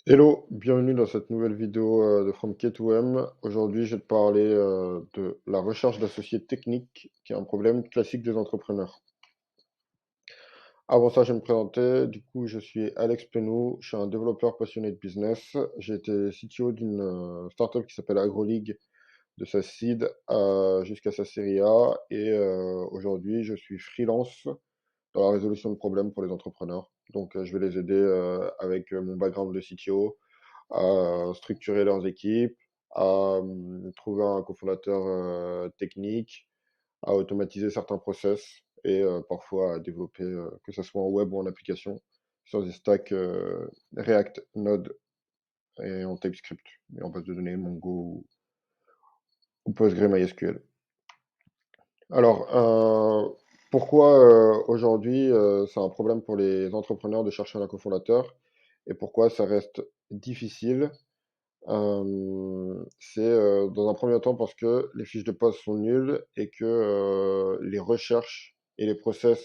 Hello, bienvenue dans cette nouvelle vidéo de From K to M. Aujourd'hui, je vais te parler de la recherche d'associés techniques, qui est un problème classique des entrepreneurs. Avant ça, je vais me présenter. Du coup, je suis Alex Penou, je suis un développeur passionné de business. J'ai été CTO d'une startup qui s'appelle AgroLeague, de sa seed jusqu'à sa série A. Et aujourd'hui, je suis freelance dans la résolution de problèmes pour les entrepreneurs. Donc, je vais les aider avec mon background de CTO à structurer leurs équipes, à trouver un cofondateur technique, à automatiser certains process et parfois à développer, que ce soit en web ou en application, sur des stacks React, Node et en TypeScript, et en base de données Mongo ou PostgreSQL. Alors, pourquoi aujourd'hui c'est un problème pour les entrepreneurs de chercher un cofondateur et pourquoi ça reste difficile? C'est, dans un premier temps parce que les fiches de poste sont nulles et que, les recherches et les process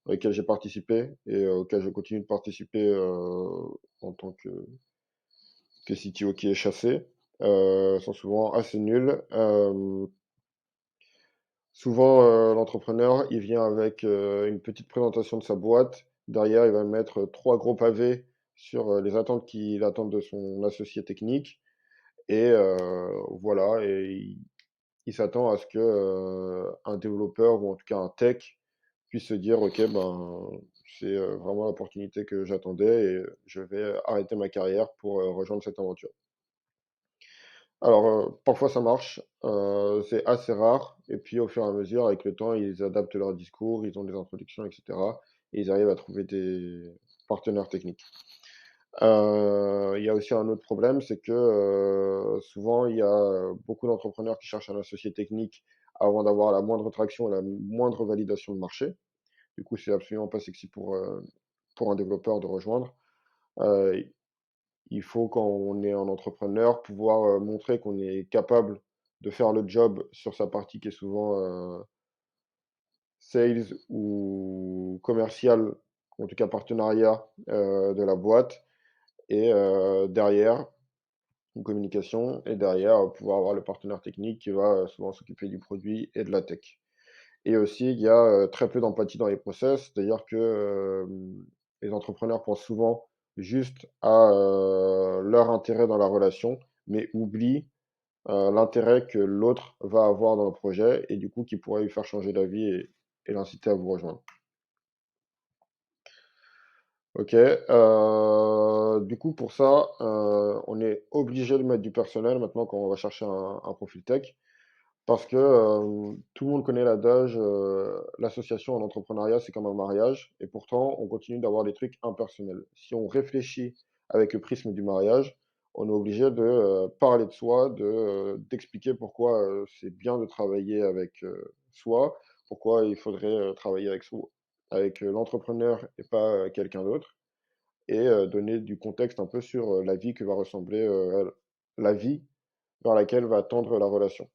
dans lesquels j'ai participé et auxquels je continue de participer, en tant que CTO qui est chassé, sont souvent assez nuls. Souvent, l'entrepreneur, il vient avec, une petite présentation de sa boîte. Derrière, il va mettre 3 gros pavés sur, les attentes qu'il attend de son associé technique. Et voilà, et il s'attend à ce que un développeur ou en tout cas un tech puisse se dire, ok, ben c'est vraiment l'opportunité que j'attendais et je vais arrêter ma carrière pour rejoindre cette aventure. Alors parfois ça marche, c'est assez rare, et puis au fur et à mesure, avec le temps, ils adaptent leur discours, ils ont des introductions, etc. Et ils arrivent à trouver des partenaires techniques. Il y a aussi un autre problème, c'est que souvent il y a beaucoup d'entrepreneurs qui cherchent un associé technique avant d'avoir la moindre traction et la moindre validation de marché. Du coup, c'est absolument pas sexy pour un développeur de rejoindre. Euh, il faut, quand on est un entrepreneur, pouvoir montrer qu'on est capable de faire le job sur sa partie qui est souvent sales ou commercial, en tout cas partenariat de la boîte. Et derrière, une communication, et derrière, pouvoir avoir le partenaire technique qui va souvent s'occuper du produit et de la tech. Et aussi, il y a très peu d'empathie dans les process, c'est-à-dire que les entrepreneurs pensent souvent juste à leur intérêt dans la relation, mais oublient l'intérêt que l'autre va avoir dans le projet et du coup qui pourrait lui faire changer d'avis et l'inciter à vous rejoindre. Ok, du coup pour ça, on est obligé de mettre du personnel maintenant quand on va chercher un profil tech. Parce que tout le monde connaît l'adage, l'association en entrepreneuriat, c'est comme un mariage, et pourtant, on continue d'avoir des trucs impersonnels. Si on réfléchit avec le prisme du mariage, on est obligé de parler de soi, d'expliquer pourquoi c'est bien de travailler avec soi, pourquoi il faudrait travailler avec soi, avec l'entrepreneur et pas quelqu'un d'autre, et donner du contexte un peu sur la vie que va ressembler la vie vers laquelle va tendre la relation.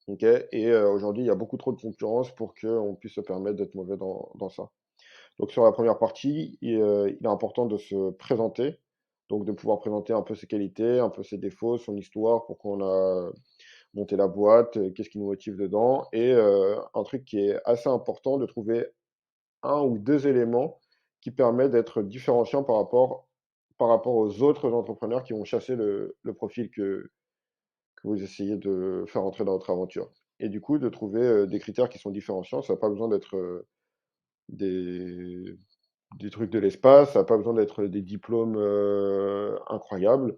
Ok, et aujourd'hui, il y a beaucoup trop de concurrence pour qu'on puisse se permettre d'être mauvais dans ça. Donc sur la première partie, il est important de se présenter, donc de pouvoir présenter un peu ses qualités, un peu ses défauts, son histoire, pourquoi on a monté la boîte, qu'est-ce qui nous motive dedans, et un truc qui est assez important, de trouver un ou deux éléments qui permettent d'être différenciants par rapport aux autres entrepreneurs qui vont chasser le profil que vous essayez de faire entrer dans votre aventure. Et du coup, de trouver des critères qui sont différenciants. Ça n'a pas besoin d'être des, des trucs de l'espace, ça n'a pas besoin d'être des diplômes incroyables,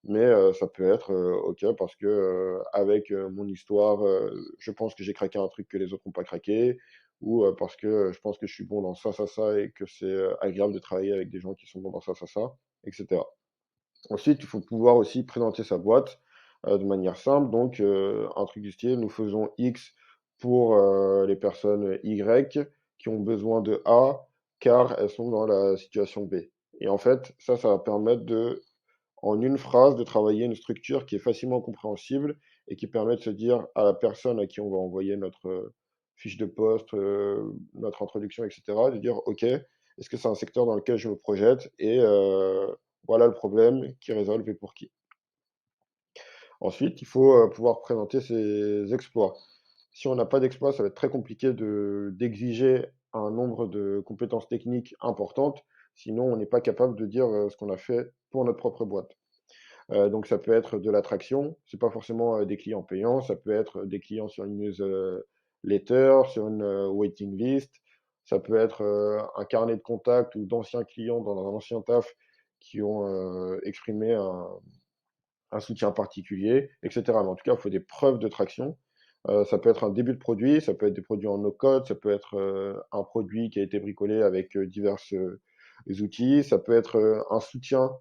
mais ça peut être OK parce que avec mon histoire, je pense que j'ai craqué un truc que les autres n'ont pas craqué, ou parce que je pense que je suis bon dans ça, et que c'est agréable de travailler avec des gens qui sont bons dans ça, etc. Ensuite, il faut pouvoir aussi présenter sa boîte de manière simple. Donc, un truc du style, nous faisons X pour les personnes Y qui ont besoin de A car elles sont dans la situation B. Et en fait, ça va permettre en une phrase, de travailler une structure qui est facilement compréhensible et qui permet de se dire à la personne à qui on va envoyer notre fiche de poste, notre introduction, etc., de dire, OK, est-ce que c'est un secteur dans lequel je me projette? Et voilà le problème, qui résolvent et pour qui. Ensuite, il faut pouvoir présenter ses exploits. Si on n'a pas d'exploit, ça va être très compliqué d'exiger un nombre de compétences techniques importantes, sinon on n'est pas capable de dire ce qu'on a fait pour notre propre boîte. Donc ça peut être de l'attraction, c'est pas forcément des clients payants, ça peut être des clients sur une newsletter, sur une waiting list, ça peut être un carnet de contacts ou d'anciens clients dans un ancien taf qui ont exprimé un soutien particulier, etc. Mais en tout cas, il faut des preuves de traction. Ça peut être un début de produit, ça peut être des produits en no-code, ça peut être un produit qui a été bricolé avec divers outils, ça peut être un soutien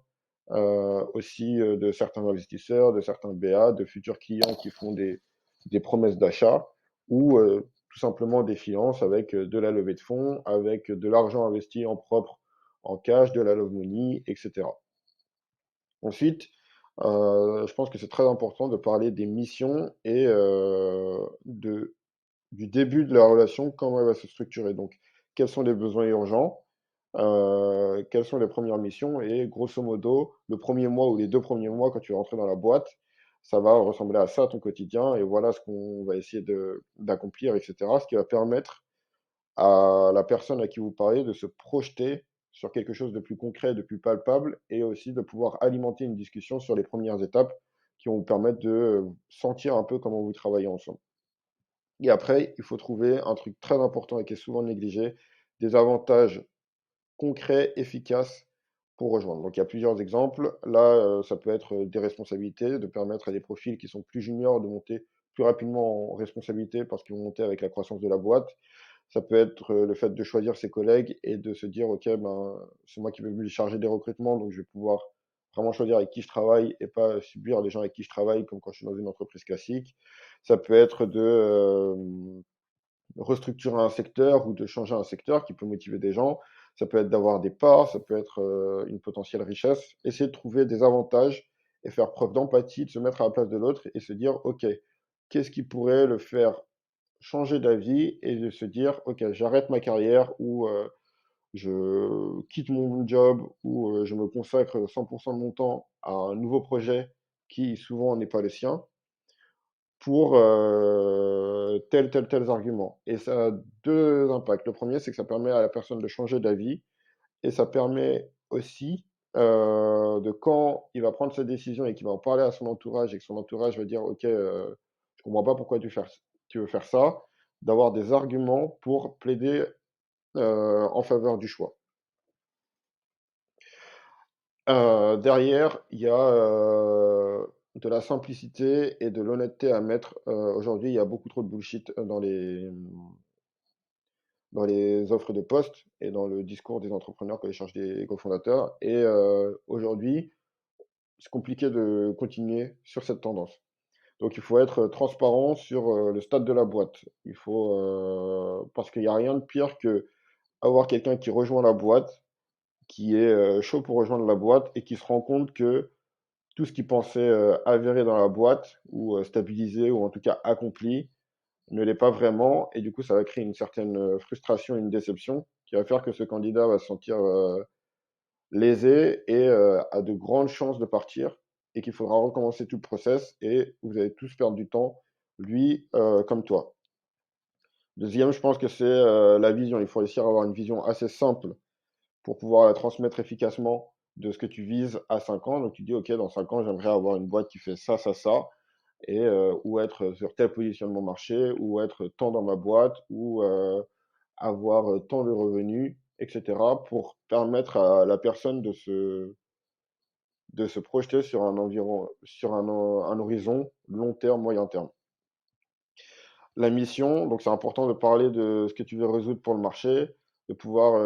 aussi de certains investisseurs, de certains BA, de futurs clients qui font des promesses d'achat, ou tout simplement des finances avec de la levée de fonds, avec de l'argent investi en propre, en cash, de la love money, etc. Ensuite, je pense que c'est très important de parler des missions et du début de la relation, comment elle va se structurer. Donc, quels sont les besoins urgents, quelles sont les premières missions et grosso modo, le premier mois ou les 2 premiers mois quand tu vas rentrer dans la boîte, ça va ressembler à ça ton quotidien et voilà ce qu'on va essayer d'accomplir, etc. Ce qui va permettre à la personne à qui vous parlez de se projeter sur quelque chose de plus concret, de plus palpable, et aussi de pouvoir alimenter une discussion sur les premières étapes qui vont vous permettre de sentir un peu comment vous travaillez ensemble. Et après, il faut trouver un truc très important et qui est souvent négligé, des avantages concrets, efficaces pour rejoindre. Donc il y a plusieurs exemples. Là, ça peut être des responsabilités, de permettre à des profils qui sont plus juniors de monter plus rapidement en responsabilité parce qu'ils vont monter avec la croissance de la boîte. Ça peut être le fait de choisir ses collègues et de se dire, OK, ben, c'est moi qui vais me charger des recrutements, donc je vais pouvoir vraiment choisir avec qui je travaille et pas subir les gens avec qui je travaille, comme quand je suis dans une entreprise classique. Ça peut être de restructurer un secteur ou de changer un secteur qui peut motiver des gens. Ça peut être d'avoir des parts, ça peut être une potentielle richesse. Essayer de trouver des avantages et faire preuve d'empathie, de se mettre à la place de l'autre et se dire, OK, qu'est-ce qui pourrait le faire changer d'avis et de se dire, OK, j'arrête ma carrière ou je quitte mon job ou je me consacre 100% de mon temps à un nouveau projet qui souvent n'est pas le sien pour tels arguments. Et ça a deux impacts. Le premier, c'est que ça permet à la personne de changer d'avis et ça permet aussi de quand il va prendre sa décision et qu'il va en parler à son entourage et que son entourage va dire, OK, je comprends pas pourquoi tu veux faire ça, d'avoir des arguments pour plaider en faveur du choix. Derrière, il y a de la simplicité et de l'honnêteté à mettre. Aujourd'hui, il y a beaucoup trop de bullshit dans les offres de poste et dans le discours des entrepreneurs que les chargent des cofondateurs. Et aujourd'hui, c'est compliqué de continuer sur cette tendance. Donc, il faut être transparent sur le stade de la boîte. Il faut, parce qu'il n'y a rien de pire que avoir quelqu'un qui rejoint la boîte, qui est chaud pour rejoindre la boîte et qui se rend compte que tout ce qu'il pensait avéré dans la boîte ou stabilisé ou en tout cas accompli ne l'est pas vraiment. Et du coup, ça va créer une certaine frustration, une déception qui va faire que ce candidat va se sentir lésé et a de grandes chances de partir et qu'il faudra recommencer tout le process et vous allez tous perdre du temps, lui comme toi. Deuxième, je pense que c'est la vision. Il faut réussir à avoir une vision assez simple pour pouvoir la transmettre efficacement de ce que tu vises à 5 ans. Donc tu dis, OK, dans 5 ans, j'aimerais avoir une boîte qui fait ça, ça, ça, et ou être sur tel positionnement marché, ou être tant dans ma boîte, ou avoir tant de revenus, etc., pour permettre à la personne de se projeter sur un horizon long terme, moyen terme. La mission, donc c'est important de parler de ce que tu veux résoudre pour le marché, de pouvoir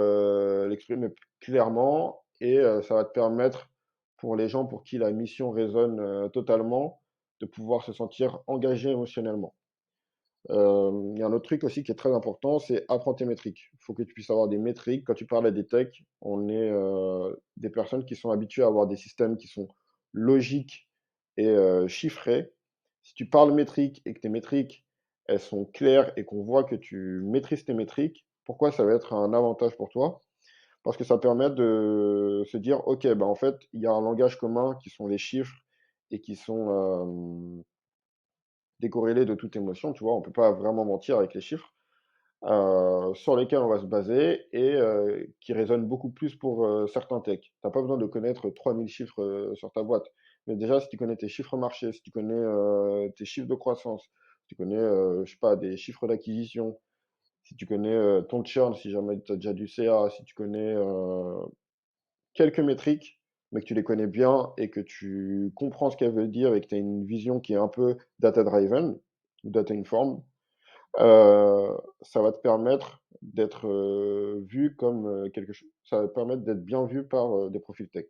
l'exprimer clairement et ça va te permettre pour les gens pour qui la mission résonne totalement, de pouvoir se sentir engagé émotionnellement. Il y a un autre truc aussi qui est très important, c'est apprendre tes métriques. Il faut que tu puisses avoir des métriques. Quand tu parles à des techs, on est des personnes qui sont habituées à avoir des systèmes qui sont logiques et chiffrés. Si tu parles métriques et que tes métriques, elles sont claires et qu'on voit que tu maîtrises tes métriques, pourquoi ça va être un avantage pour toi? parce que ça permet de se dire, OK, bah, en fait, il y a un langage commun qui sont les chiffres et qui sont décorrélés de toute émotion, tu vois, on peut pas vraiment mentir avec les chiffres, sur lesquels on va se baser et qui résonnent beaucoup plus pour certains techs. T'as pas besoin de connaître 3000 chiffres sur ta boîte, mais déjà, si tu connais tes chiffres marchés, si tu connais tes chiffres de croissance, si tu connais, je sais pas, des chiffres d'acquisition, si tu connais ton churn, si jamais tu as déjà du CA, si tu connais quelques métriques, mais que tu les connais bien et que tu comprends ce qu'elles veulent dire et que tu as une vision qui est un peu data-driven, ou data-informed, ça va te permettre d'être vu comme quelque chose. Ça va te permettre d'être bien vu par des profils tech.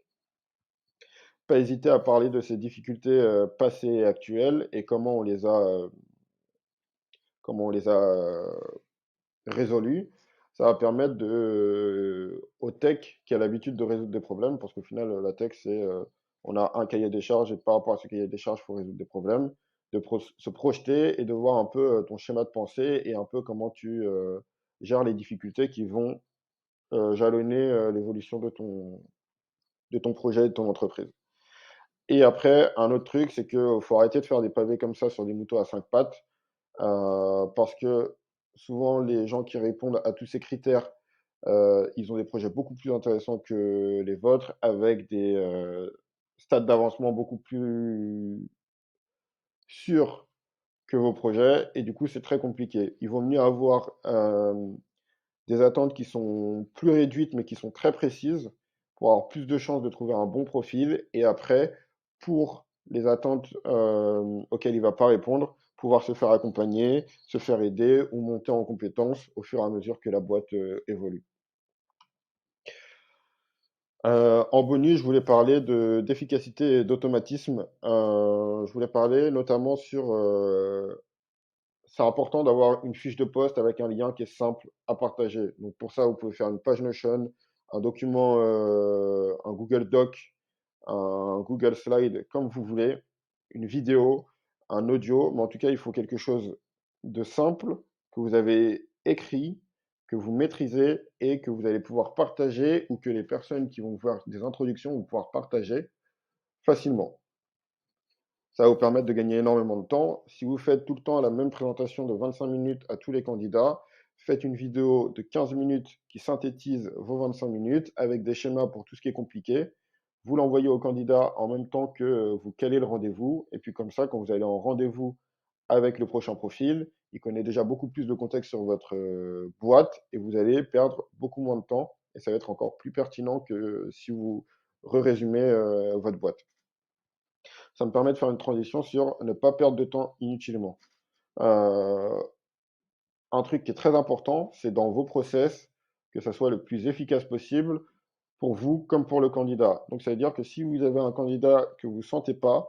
Pas hésiter à parler de ces difficultés passées et actuelles et comment on les a résolu, ça va permettre au tech qui a l'habitude de résoudre des problèmes, parce qu'au final, la tech, c'est on a un cahier des charges et par rapport à ce cahier des charges, il faut résoudre des problèmes, se projeter et de voir un peu ton schéma de pensée et un peu comment tu gères les difficultés qui vont jalonner l'évolution de ton projet et de ton entreprise. Et après, un autre truc, c'est qu'il faut arrêter de faire des pavés comme ça sur des moutons à cinq pattes, parce que souvent, les gens qui répondent à tous ces critères, ils ont des projets beaucoup plus intéressants que les vôtres, avec des stades d'avancement beaucoup plus sûrs que vos projets, et du coup, c'est très compliqué. Il vaut mieux avoir des attentes qui sont plus réduites, mais qui sont très précises, pour avoir plus de chances de trouver un bon profil, et après, pour les attentes auxquelles il ne va pas répondre, pouvoir se faire accompagner, se faire aider ou monter en compétences au fur et à mesure que la boîte évolue. En bonus, je voulais parler d'efficacité et d'automatisme. Je voulais parler notamment sur c'est important d'avoir une fiche de poste avec un lien qui est simple à partager. Donc pour ça, vous pouvez faire une page Notion, un document, un Google Doc, un Google Slide, comme vous voulez, une vidéo, un audio, mais en tout cas, il faut quelque chose de simple que vous avez écrit, que vous maîtrisez et que vous allez pouvoir partager ou que les personnes qui vont voir des introductions vont pouvoir partager facilement. Ça va vous permettre de gagner énormément de temps. Si vous faites tout le temps la même présentation de 25 minutes à tous les candidats, faites une vidéo de 15 minutes qui synthétise vos 25 minutes avec des schémas pour tout ce qui est compliqué. Vous l'envoyez au candidat en même temps que vous calez le rendez-vous. Et puis comme ça, quand vous allez en rendez-vous avec le prochain profil, il connaît déjà beaucoup plus de contexte sur votre boîte et vous allez perdre beaucoup moins de temps. Et ça va être encore plus pertinent que si vous résumez votre boîte. Ça me permet de faire une transition sur ne pas perdre de temps inutilement. Euh, un truc qui est très important, c'est dans vos process, que ça soit le plus efficace possible pour vous comme pour le candidat. Donc ça veut dire que si vous avez un candidat que vous ne sentez pas,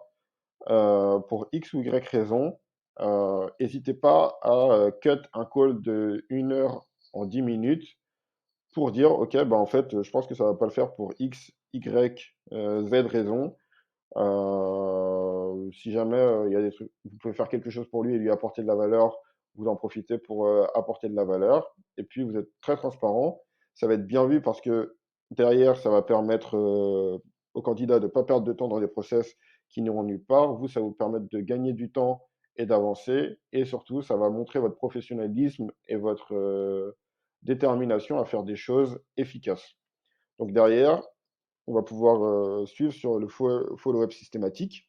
pour X ou Y raison, n'hésitez pas à cut un call de 1 heure en 10 minutes pour dire, OK, bah en fait, je pense que ça va pas le faire pour X, Y, Z raison. Si jamais il y a des trucs, vous pouvez faire quelque chose pour lui et lui apporter de la valeur, vous en profitez pour apporter de la valeur. Et puis vous êtes très transparent. Ça va être bien vu parce que derrière, ça va permettre au candidat de ne pas perdre de temps dans des process qui n'iront nulle part. Vous, ça va vous permettre de gagner du temps et d'avancer. Et surtout, ça va montrer votre professionnalisme et votre détermination à faire des choses efficaces. Donc derrière, on va pouvoir suivre sur le follow-up systématique.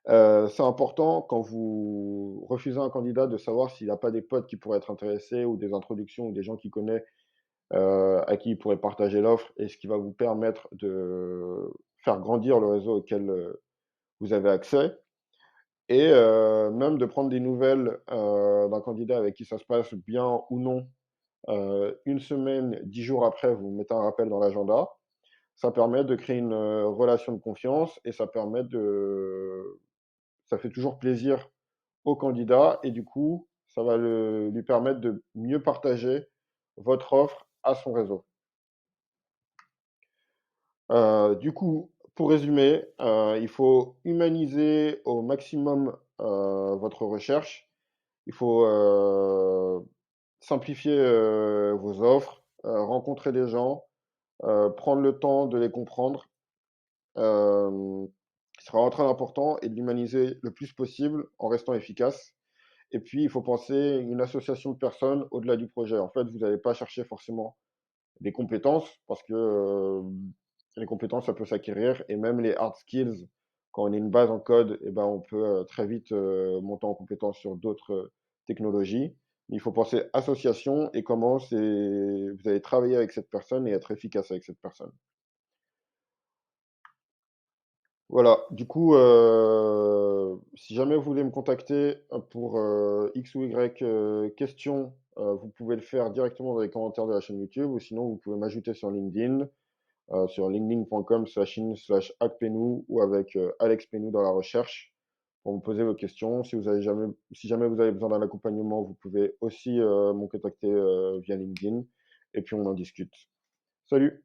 C'est important quand vous refusez un candidat de savoir s'il n'a pas des potes qui pourraient être intéressés ou des introductions ou des gens qu'il connaît à qui il pourrait partager l'offre et ce qui va vous permettre de faire grandir le réseau auquel vous avez accès et même de prendre des nouvelles d'un candidat avec qui ça se passe bien ou non. Une semaine, 10 jours après, vous mettez un rappel dans l'agenda. Ça permet de créer une relation de confiance et ça fait toujours plaisir au candidat et du coup, ça va lui permettre de mieux partager votre offre à son réseau. Du coup, pour résumer, il faut humaniser au maximum votre recherche. Il faut simplifier vos offres, rencontrer des gens, prendre le temps de les comprendre, euh, ce sera très important, et de l'humaniser le plus possible en restant efficace. Et puis, il faut penser une association de personnes au-delà du projet. En fait, vous n'allez pas chercher forcément des compétences, parce que les compétences, ça peut s'acquérir, et même les hard skills, quand on a une base en code, eh ben, on peut très vite monter en compétence sur d'autres technologies. Mais il faut penser association et comment vous allez travailler avec cette personne et être efficace avec cette personne. Voilà, du coup, si jamais vous voulez me contacter pour X ou Y questions, vous pouvez le faire directement dans les commentaires de la chaîne YouTube, ou sinon vous pouvez m'ajouter sur LinkedIn, sur linkedin.com/in/acpenou, ou avec Alex Penou dans la recherche, pour me poser vos questions. Si jamais vous avez besoin d'un accompagnement, vous pouvez aussi me contacter via LinkedIn, et puis on en discute. Salut!